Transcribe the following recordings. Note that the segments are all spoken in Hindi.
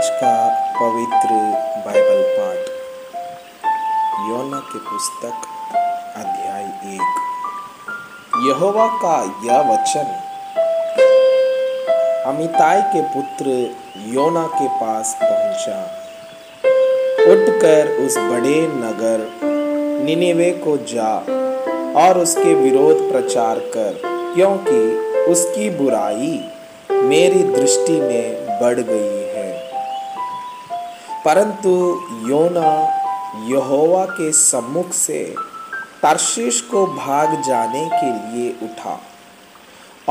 आज का पवित्र बाइबल पाठ योना की पुस्तक अध्याय 1। यहोवा का यह वचन अमित्ताई के पुत्र योना के पास पहुंचा। उठकर उस बड़े नगर निनेवे को जा और उसके विरोध प्रचार कर, क्योंकि उसकी बुराई मेरी दृष्टि में बढ़ गई है। परंतु योना यहोवा के सम्मुख से तर्शीश को भाग जाने के लिए उठा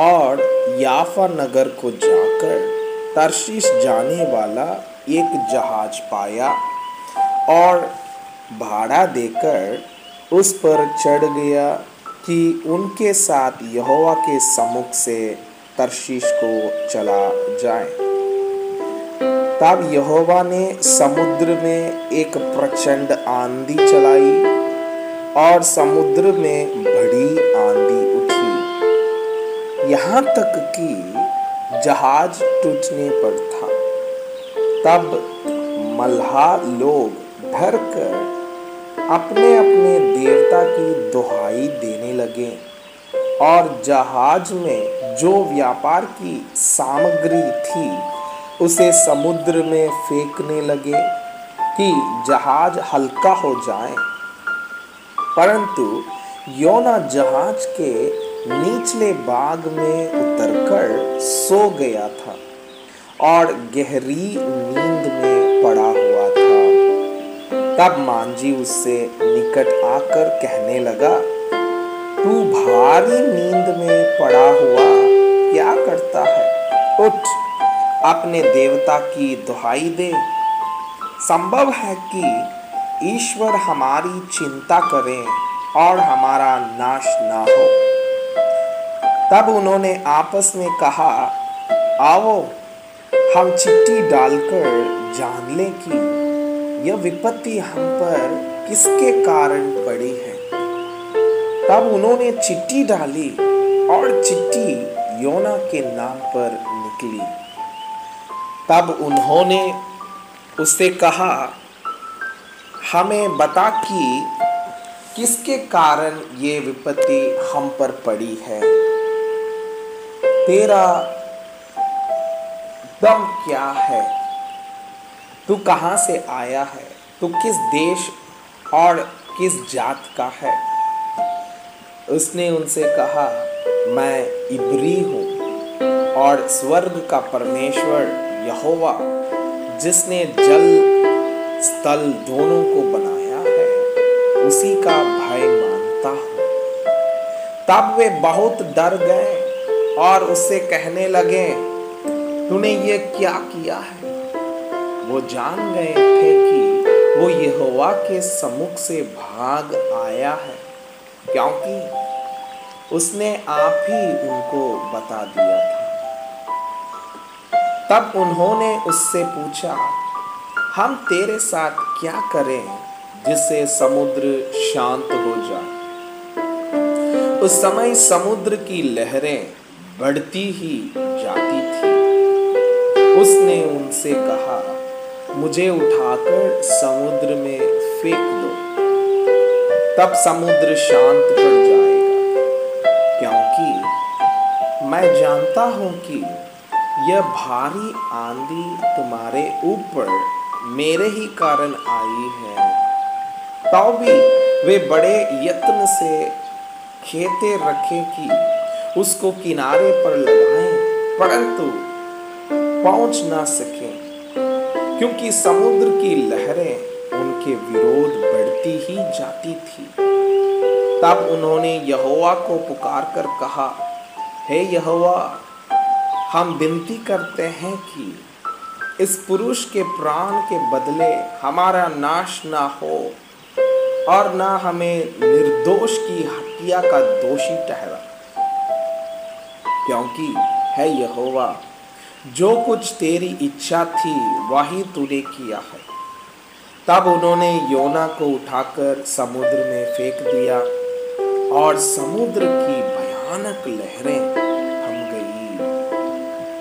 और याफा नगर को जाकर तर्शीश जाने वाला एक जहाज पाया और भाड़ा देकर उस पर चढ़ गया कि उनके साथ यहोवा के सम्मुख से तर्शीश को चला जाए। तब यहोवा ने समुद्र में एक प्रचंड आंधी चलाई और समुद्र में बड़ी आंधी उठी, यहाँ तक कि जहाज टूटने पर था। तब मल्लाह लोग डर कर अपने अपने देवता की दुहाई देने लगे और जहाज में जो व्यापार की सामग्री थी उसे समुद्र में फेंकने लगे कि जहाज हल्का हो जाए। परंतु योना जहाज के निचले भाग में उतरकर सो गया था और गहरी नींद में पड़ा हुआ था। तब मांझी उससे निकट आकर कहने लगा, तू भारी नींद में पड़ा हुआ क्या करता है? उठ, अपने देवता की दुहाई दे। संभव है कि ईश्वर हमारी चिंता करें और हमारा नाश ना हो। तब उन्होंने आपस में कहा, आओ हम चिट्ठी डालकर जान लें कि यह विपत्ति हम पर किसके कारण पड़ी है। तब उन्होंने चिट्ठी डाली और चिट्ठी योना के नाम पर निकली। तब उन्होंने उससे कहा, हमें बता कि किसके कारण ये विपत्ति हम पर पड़ी है। तेरा दम क्या है? तू कहाँ से आया है? तू किस देश और किस जात का है? उसने उनसे कहा, मैं इब्री हूँ और स्वर्ग का परमेश्वर यहोवा जिसने जल स्थल दोनों को बनाया है उसी का भय मानता हूँ। तब वे बहुत डर गए और उससे कहने लगे, तूने ये क्या किया है? वो जान गए थे कि वो यहोवा के सम्मुख से भाग आया है, क्योंकि उसने आप ही उनको बता दिया था। तब उन्होंने उससे पूछा, हम तेरे साथ क्या करें जिससे समुद्र शांत हो जाए? उस समय समुद्र की लहरें बढ़ती ही जाती थी। उसने उनसे कहा, मुझे उठाकर समुद्र में फेंक दो, तब समुद्र शांत पड़ जाएगा, क्योंकि मैं जानता हूं कि यह भारी आंधी तुम्हारे ऊपर मेरे ही कारण आई है। तो भी वे बड़े यत्न से खेते रखे कि उसको किनारे पर लगाएं, परंतु पहुंच ना सके, क्योंकि समुद्र की लहरें उनके विरोध बढ़ती ही जाती थी। तब उन्होंने यहोवा को पुकार कर कहा, हे यहोवा, हम विनती करते हैं कि इस पुरुष के प्राण के बदले हमारा नाश ना हो और ना हमें निर्दोष की हत्या का दोषी ठहरा, क्योंकि है यहोवा, जो कुछ तेरी इच्छा थी वही तूने किया है। तब उन्होंने योना को उठाकर समुद्र में फेंक दिया और समुद्र की भयानक लहरें थम गई।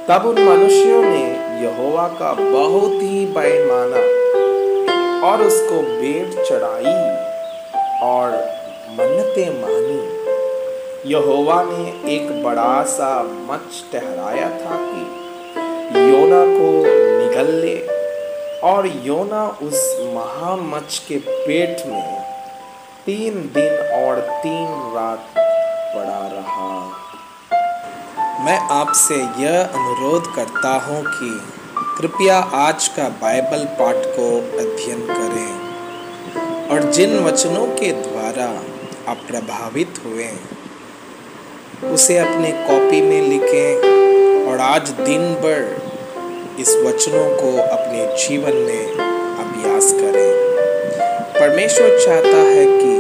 तब उन मनुष्यों ने यहोवा का बहुत ही भय माना और उसको भेंट चढ़ाई और मन्नतें मानी। यहोवा ने एक बड़ा सा मच्छ ठहराया था कि योना को निगल ले, और योना उस महामच्छ के पेट में 3 दिन और 3 रात पड़ा रहा। मैं आपसे यह अनुरोध करता हूँ कि कृपया आज का बाइबल पाठ को अध्ययन करें और जिन वचनों के द्वारा आप प्रभावित हुए उसे अपने कॉपी में लिखें और आज दिन भर इस वचनों को अपने जीवन में अभ्यास करें। परमेश्वर चाहता है कि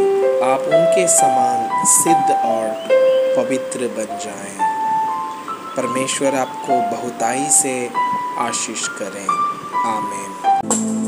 आप उनके समान सिद्ध और पवित्र बन जाएं। परमेश्वर आपको बहुताई से आशीष करें। आमीन।